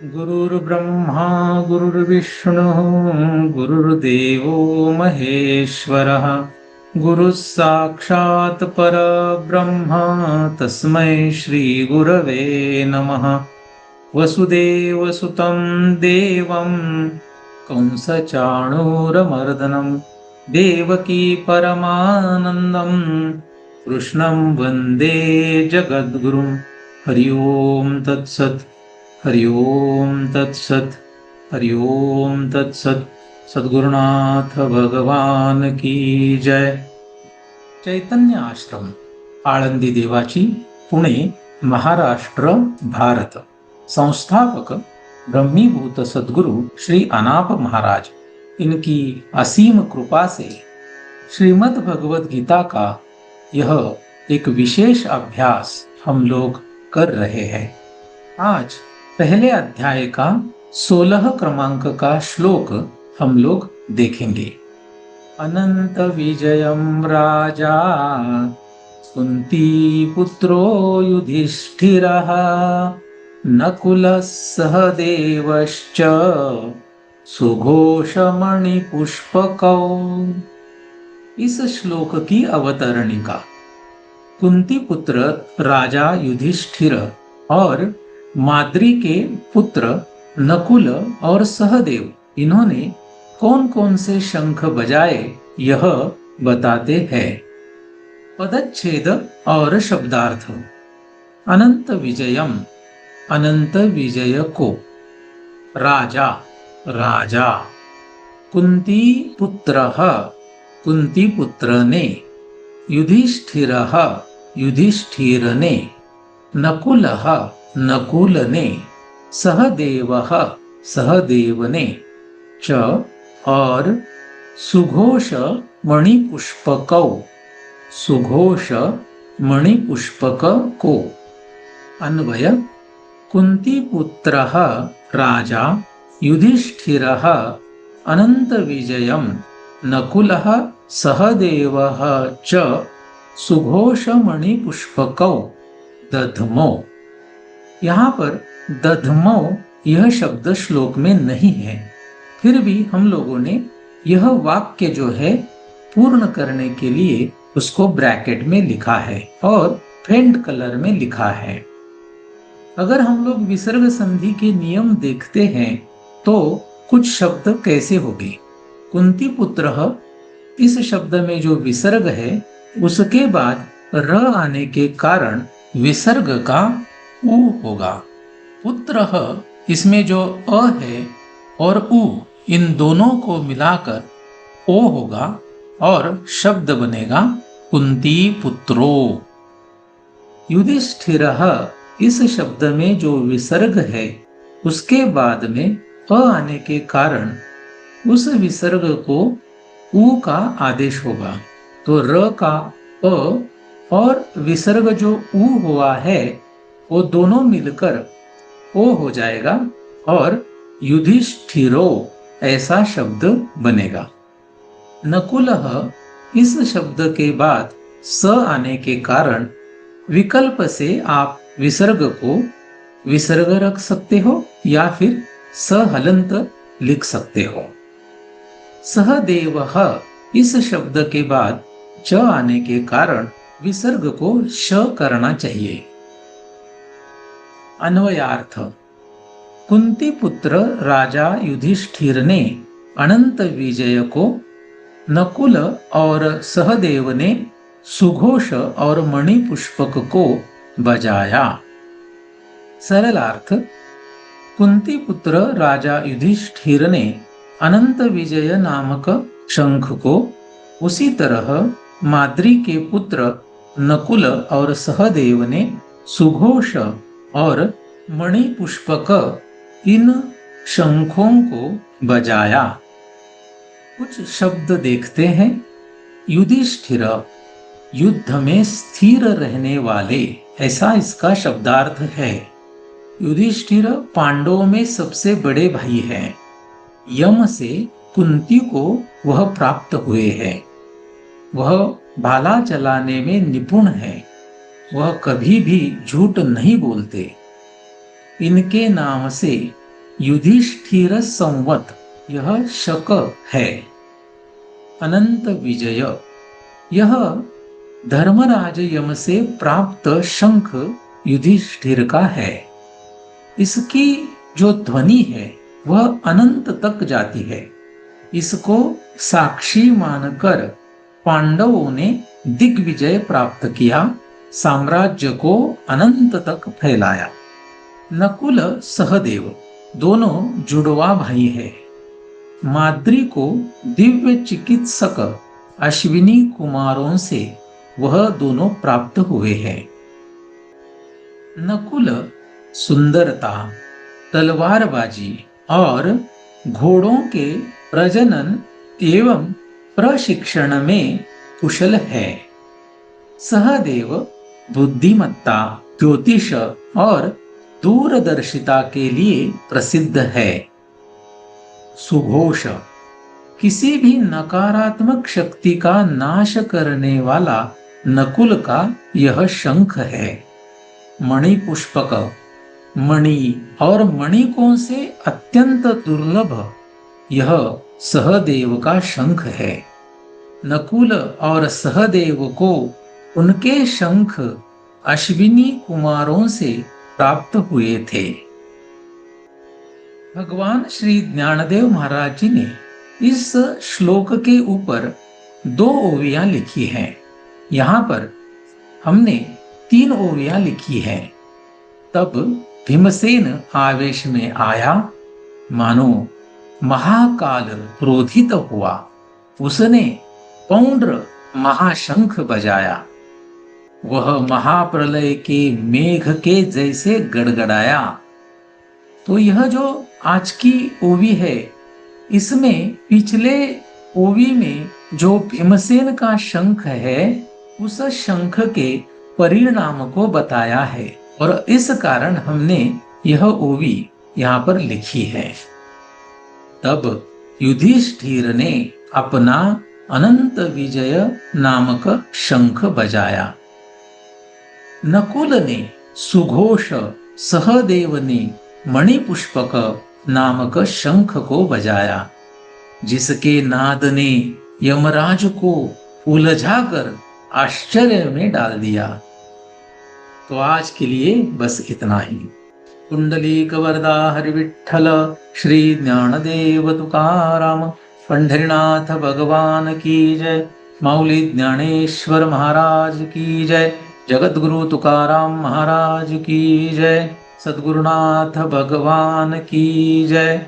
गुरुर्ब्रह्मा गुरुर्विष्णुः गुरुर्देवो महेश्वरः गुरुः साक्षात् परब्रह्म तस्मै श्रीगुरवे नमः। वसुदेवसुतं देवं कंसचाणूरमर्दनं देवकी परमानन्दं कृष्णं वन्दे जगद्गुरुं। हरि ओम तत्सत्। हरि ओम तत्सत। हरि ओम तत्सत। सद्गुरुनाथ भगवान की जय। चैतन्य आश्रम, आळंदी देवाची, पुणे, महाराष्ट्र, भारत। संस्थापक ब्रह्मीभूत सद्गुरु श्री अनाप महाराज, इनकी असीम कृपा से श्रीमद् भगवद गीता का यह एक विशेष अभ्यास हम लोग कर रहे हैं। आज पहले अध्याय का 16 क्रमांक का श्लोक हम लोग देखेंगे। अनंत विजयम राजा कुंती पुत्रो युधिष्ठिरः नकुलः सहदेवश्च सुघोषमणिपुष्पकौ। इस श्लोक की अवतरणिका। कुंती पुत्र राजा युधिष्ठिर और माद्री के पुत्र नकुल और सहदेव, इन्होंने कौन कौन से शंख बजाए यह बताते हैं। पदच्छेद और शब्दार्थ। अनंत विजयम, अनंत विजय को। राजा, राजा। कुंती पुत्रः, कुंती पुत्र ने। युधिष्ठिरः, युधिष्ठिर ने। नकुलः, नकुल ने। सहदेवः, सहदेव ने। च और सुघोष मणिपुष्पकौ, सुघोष मणिपुष्पक को। अन्वय। कुंती पुत्रः राजा युधिष्ठिरः अनंत विजयम नकुलः सहदेवः च सुघोष मणिपुष्पकौ दधमो। यहाँ पर दधमो यह शब्द श्लोक में नहीं है, फिर भी हम लोगों ने यह वाक्य जो है पूर्ण करने के लिए उसको ब्रैकेट में लिखा है और फेंट कलर में लिखा है। अगर हम लोग विसर्ग संधि के नियम देखते हैं तो कुछ शब्द कैसे होंगे। कुंती पुत्र, इस शब्द में जो विसर्ग है उसके बाद र आने के कारण विसर्ग का उ होगा। पुत्र, इसमें जो अ है और उ, इन दोनों को मिलाकर ओ होगा और शब्द बनेगा कुंती पुत्रो। युधिष्ठिरः, इस शब्द में जो विसर्ग है उसके बाद में अ आने के कारण उस विसर्ग को उ का आदेश होगा, तो र का अ और विसर्ग जो उ हुआ है वो दोनों मिलकर ओ हो जाएगा और युधिष्ठिरो ऐसा शब्द बनेगा। नकुलः, इस शब्द के बाद स आने के कारण विकल्प से आप विसर्ग को विसर्ग रख सकते हो या फिर सहलंत लिख सकते हो। सहदेवः, इस शब्द के बाद च आने के कारण विसर्ग को श करना चाहिए। अन्वयार्थ। कुंती पुत्र राजा युधिष्ठिर ने अनंत विजय को नकुल और सहदेव ने सुघोष और मणिपुष्पक को बजाया। सरलार्थ। कुंती पुत्र राजा युधिष्ठिर ने अनंत विजय नामक शंख को उसी तरह माद्री के पुत्र नकुल और सहदेव ने सुघोष और मणिपुष्पक इन शंखों को बजाया। कुछ शब्द देखते हैं। युधिष्ठिर, युद्ध में स्थिर रहने वाले, ऐसा इसका शब्दार्थ है। युधिष्ठिर पांडवों में सबसे बड़े भाई हैं। यम से कुंती को वह प्राप्त हुए हैं। वह भाला चलाने में निपुण है। वह कभी भी झूठ नहीं बोलते। इनके नाम से युधिष्ठिर संवत यह शक है। अनंत विजय यह धर्मराज यम से प्राप्त शंख युधिष्ठिर का है। इसकी जो ध्वनि है वह अनंत तक जाती है। इसको साक्षी मानकर पांडवों ने दिग्विजय प्राप्त किया, साम्राज्य को अनंत तक फैलाया। नकुल सहदेव दोनों जुड़वा भाई हैं। माद्री को दिव्य चिकित्सक अश्विनी कुमारों से वह दोनों प्राप्त हुए हैं। नकुल सुंदरता, तलवारबाजी और घोड़ों के प्रजनन एवं प्रशिक्षण में कुशल है। सहदेव बुद्धिमत्ता, ज्योतिष और दूरदर्शिता के लिए प्रसिद्ध है। सुघोष किसी भी नकारात्मक शक्ति का नाश करने वाला नकुल का यह शंख है। मणिपुष्पक मणि और मणिकों से अत्यंत दुर्लभ यह सहदेव का शंख है। नकुल और सहदेव को उनके शंख अश्विनी कुमारों से प्राप्त हुए थे। भगवान श्री ज्ञानदेव महाराज जी ने इस श्लोक के ऊपर 2 ओवियां लिखी हैं। यहाँ पर हमने 3 ओवियां लिखी हैं। तब भीमसेन आवेश में आया, मानो महाकाल क्रोधित हुआ। उसने पौंड्र महाशंख बजाया। वह महाप्रलय के मेघ के जैसे गड़गड़ाया। तो यह जो आज की ओवी है, इसमें पिछले ओवी में जो भीमसेन का शंख है, उस शंख के परिणाम को बताया है और इस कारण हमने यह ओवी यहाँ पर लिखी है। तब युधिष्ठिर ने अपना अनंत विजय नामक शंख बजाया। नकुल ने सुघोष, सहदेव ने मणिपुष्पक नामक शंख को बजाया, जिसके नाद ने यमराज को उलझाकर आश्चर्य में डाल दिया। तो आज के लिए बस इतना ही। कुंडलीक वरदा हरि विठ्ठल श्री ज्ञानदेव तुकाराम पंढरीनाथ भगवान की जय। माऊली ज्ञानेश्वर महाराज की जय। जगद्गुरु तुकाराम महाराज की जय। सद्गुरुनाथ भगवान की जय।